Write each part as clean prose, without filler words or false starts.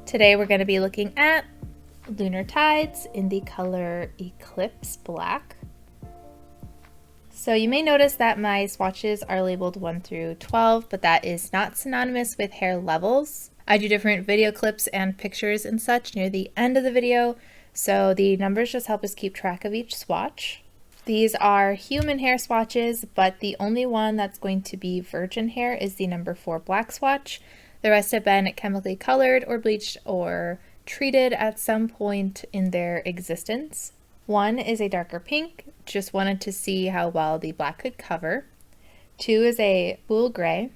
Today we're going to be looking at Lunar Tides in the color Eclipse Black. So you may notice that my swatches are labeled 1 through 12, but that is not synonymous with hair levels. I do different video clips and pictures and such near the end of the video, so the numbers just help us keep track of each swatch. These are human hair swatches, but the only one that's going to be virgin hair is the number 4 black swatch. The rest have been chemically colored or bleached or treated at some point in their existence. 1 is a darker pink, just wanted to see how well the black could cover. 2 is a cool gray.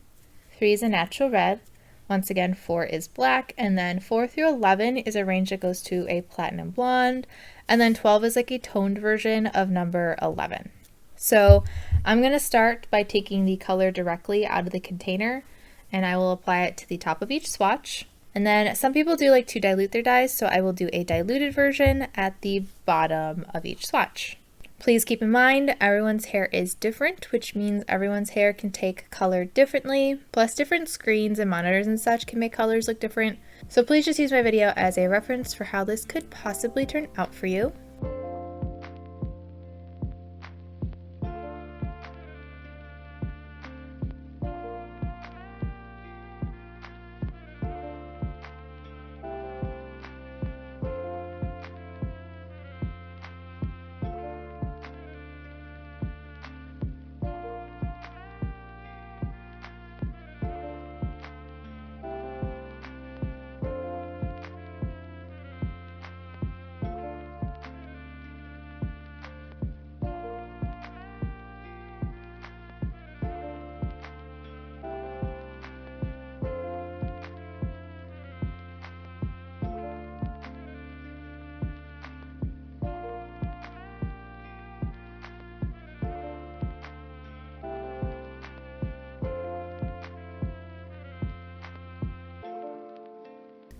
3 is a natural red. Once again, 4 is black, and then 4 through 11 is a range that goes to a platinum blonde, and then 12 is like a toned version of number 11. So I'm going to start by taking the color directly out of the container, and I will apply it to the top of each swatch. And then some people do like to dilute their dyes, so I will do a diluted version at the bottom of each swatch. Please keep in mind, everyone's hair is different, which means everyone's hair can take color differently, plus different screens and monitors and such can make colors look different. So please just use my video as a reference for how this could possibly turn out for you.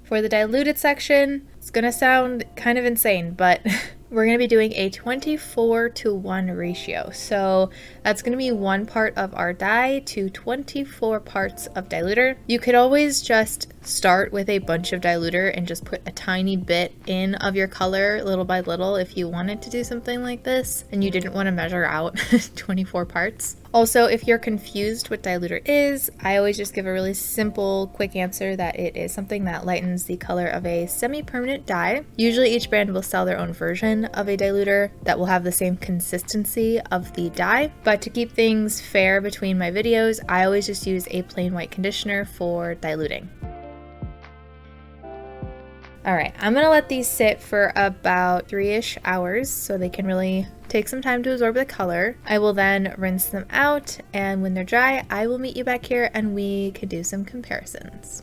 For the diluted section, it's going to sound kind of insane, but we're going to be doing a 24:1 ratio. So that's going to be 1 part of our dye to 24 parts of diluter. You could always just start with a bunch of diluter and just put a tiny bit in of your color little by little if you wanted to do something like this and you didn't want to measure out 24 parts. Also, if you're confused what diluter is, I always just give a really simple, quick answer that it is something that lightens the color of a semi-permanent dye. Usually each brand will sell their own version of a diluter that will have the same consistency of the dye, but to keep things fair between my videos, I always just use a plain white conditioner for diluting. Alright, I'm going to let these sit for about 3-ish hours so they can really take some time to absorb the color. I will then rinse them out, and when they're dry, I will meet you back here and we can do some comparisons.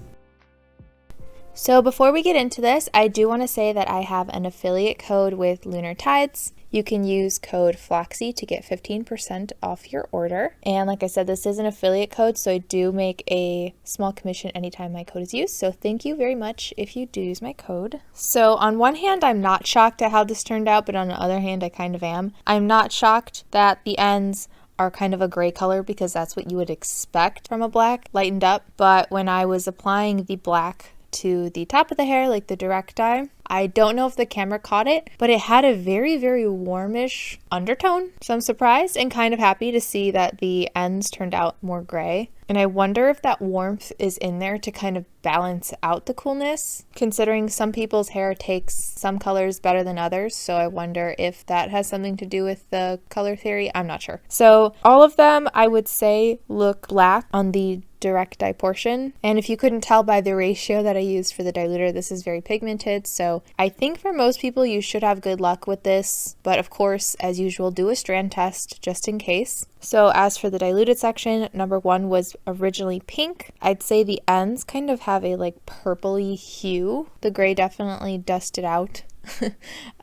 So before we get into this, I do want to say that I have an affiliate code with Lunar Tides. You can use code FLOXY to get 15% off your order. And like I said, this is an affiliate code, so I do make a small commission anytime my code is used. So thank you very much if you do use my code. So on one hand, I'm not shocked at how this turned out, but on the other hand, I kind of am. I'm not shocked that the ends are kind of a gray color because that's what you would expect from a black, lightened up. But when I was applying the black to the top of the hair, like the direct dye, I don't know if the camera caught it, but it had a very, very warmish undertone. So I'm surprised and kind of happy to see that the ends turned out more gray. And I wonder if that warmth is in there to kind of balance out the coolness, considering some people's hair takes some colors better than others. So I wonder if that has something to do with the color theory. I'm not sure. So all of them, I would say, look black on the direct dye portion. And if you couldn't tell by the ratio that I used for the diluter, this is very pigmented. So I think for most people, you should have good luck with this. But of course, as usual, do a strand test just in case. So as for the diluted section, number 1 was originally pink. I'd say the ends kind of have a like purpley hue. The gray definitely dusted out. I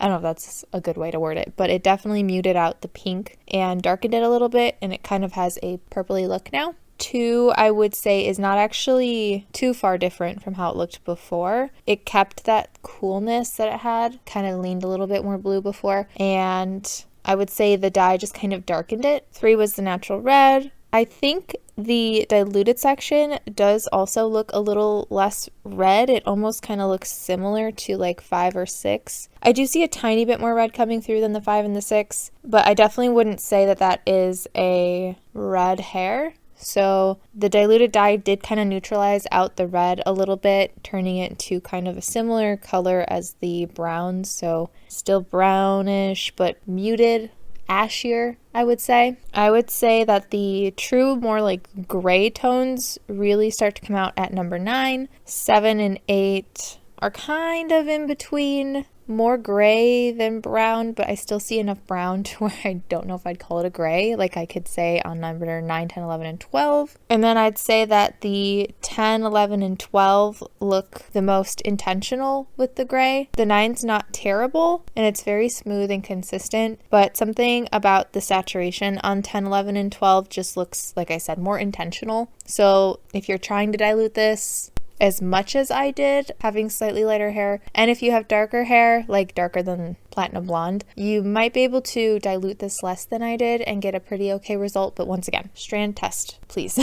don't know if that's a good way to word it, but it definitely muted out the pink and darkened it a little bit, and it kind of has a purpley look now. 2, I would say, is not actually too far different from how it looked before. It kept that coolness that it had, kind of leaned a little bit more blue before, and I would say the dye just kind of darkened it. 3 was the natural red. I think the diluted section does also look a little less red. It almost kind of looks similar to like 5 or 6. I do see a tiny bit more red coming through than the 5 and the 6, but I definitely wouldn't say that that is a red hair. So the diluted dye did kind of neutralize out the red a little bit, turning it to kind of a similar color as the browns. So still brownish, but muted, ashier, I would say. I would say that the true, more like gray tones really start to come out at number 9. 7 and 8 are kind of in between. More gray than brown, but I still see enough brown to where I don't know if I'd call it a gray, like I could say on number 9, 10, 11, and 12. And then I'd say that the 10, 11, and 12 look the most intentional with the gray. The 9's not terrible, and it's very smooth and consistent, but something about the saturation on 10, 11, and 12 just looks, like I said, more intentional. So if you're trying to dilute this as much as I did, having slightly lighter hair, and if you have darker hair, like darker than platinum blonde, you might be able to dilute this less than I did and get a pretty okay result. But once again, strand test, please.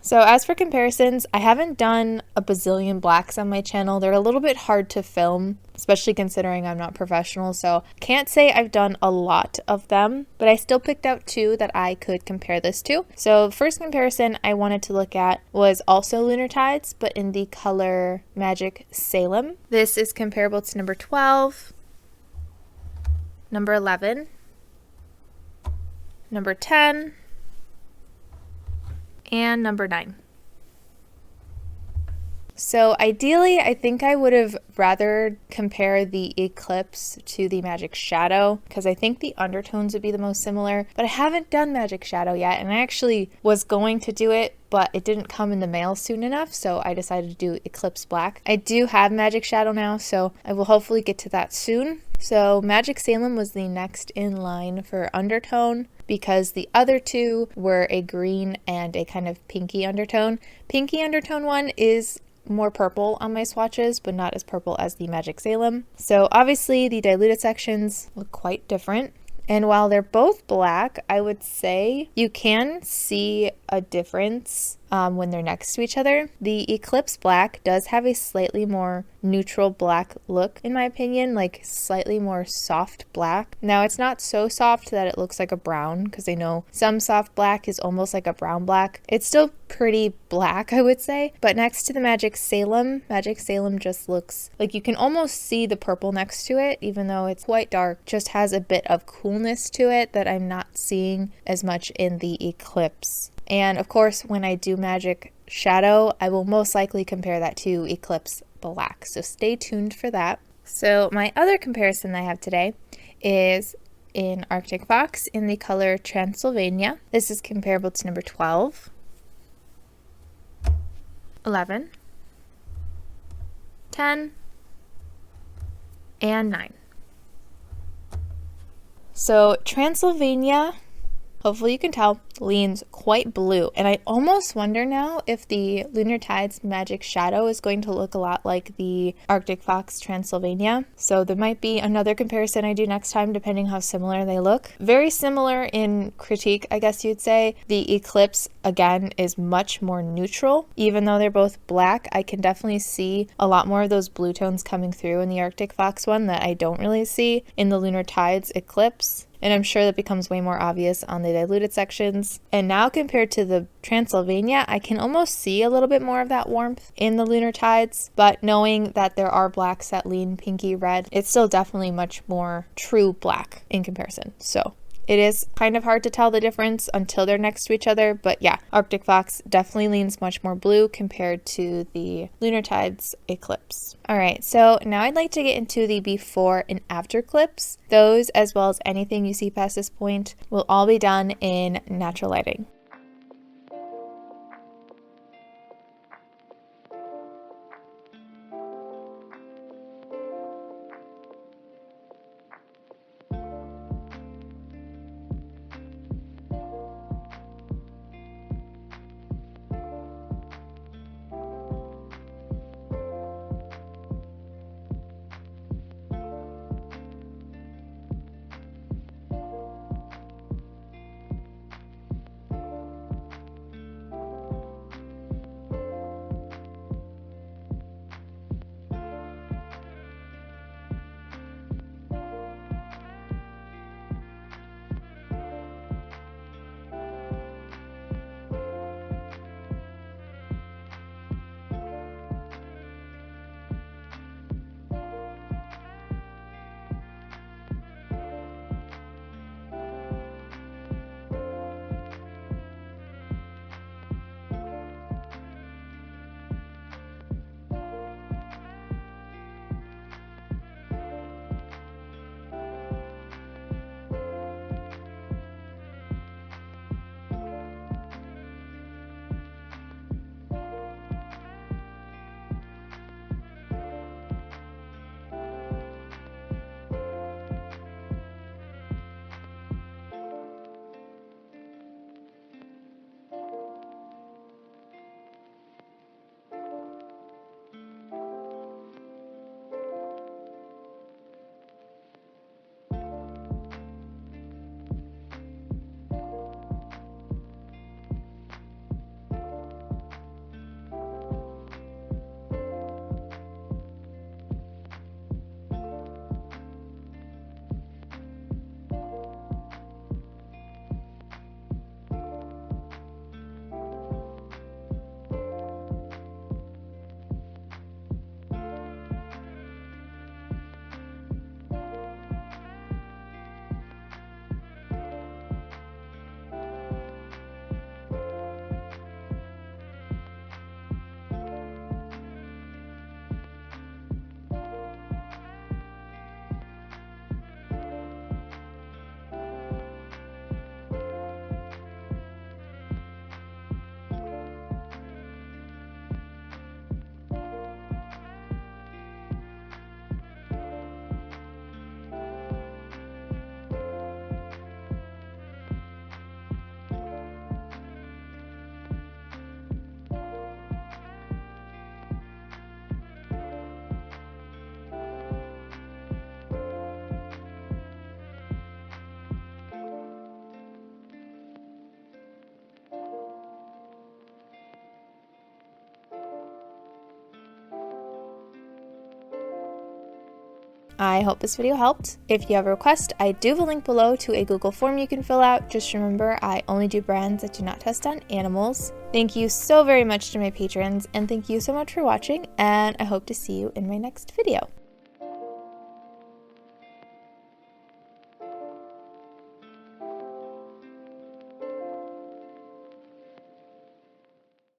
So as for comparisons, I haven't done a bazillion blacks on my channel. They're a little bit hard to film, especially considering I'm not professional, so can't say I've done a lot of them, but I still picked out 2 that I could compare this to. So first comparison I wanted to look at was also Lunar Tides, but in the color Magic Salem. This is comparable to number 12, number 11, number 10, and number 9. So ideally, I think I would have rather compare the Eclipse to the Magic Shadow, because I think the undertones would be the most similar, but I haven't done Magic Shadow yet, and I actually was going to do it, but it didn't come in the mail soon enough, so I decided to do Eclipse Black. I do have Magic Shadow now, so I will hopefully get to that soon. So Magic Salem was the next in line for undertone, because the other 2 were a green and a kind of pinky undertone. Pinky undertone one is more purple on my swatches, but not as purple as the Magic Salem. So obviously the diluted sections look quite different. And while they're both black, I would say you can see a difference when they're next to each other. The Eclipse Black does have a slightly more neutral black look, in my opinion, like slightly more soft black. Now, it's not so soft that it looks like a brown, because I know some soft black is almost like a brown black. It's still pretty black, I would say, but next to the Magic Salem just looks like you can almost see the purple next to it, even though it's quite dark, just has a bit of coolness to it that I'm not seeing as much in the Eclipse. And of course, when I do Magic Shadow, I will most likely compare that to Eclipse Black. So stay tuned for that. So my other comparison I have today is in Arctic Fox in the color Transylvania. This is comparable to number 12, 11, 10, and 9. So Transylvania, hopefully you can tell, leans quite blue. And I almost wonder now if the Lunar Tides Magic Shadow is going to look a lot like the Arctic Fox Transylvania. So there might be another comparison I do next time, depending how similar they look. Very similar in critique, I guess you'd say. The Eclipse, again, is much more neutral. Even though they're both black, I can definitely see a lot more of those blue tones coming through in the Arctic Fox one that I don't really see in the Lunar Tides Eclipse. And I'm sure that becomes way more obvious on the diluted sections. And now compared to the Transylvania, I can almost see a little bit more of that warmth in the Lunar Tides, but knowing that there are blacks that lean pinky red, it's still definitely much more true black in comparison. So it is kind of hard to tell the difference until they're next to each other, but yeah, Arctic Fox definitely leans much more blue compared to the Lunar Tides Eclipse. All right, so now I'd like to get into the before and after clips. Those, as well as anything you see past this point, will all be done in natural lighting. I hope this video helped. If you have a request, I do have a link below to a Google form you can fill out. Just remember, I only do brands that do not test on animals. Thank you so very much to my patrons, and thank you so much for watching, and I hope to see you in my next video.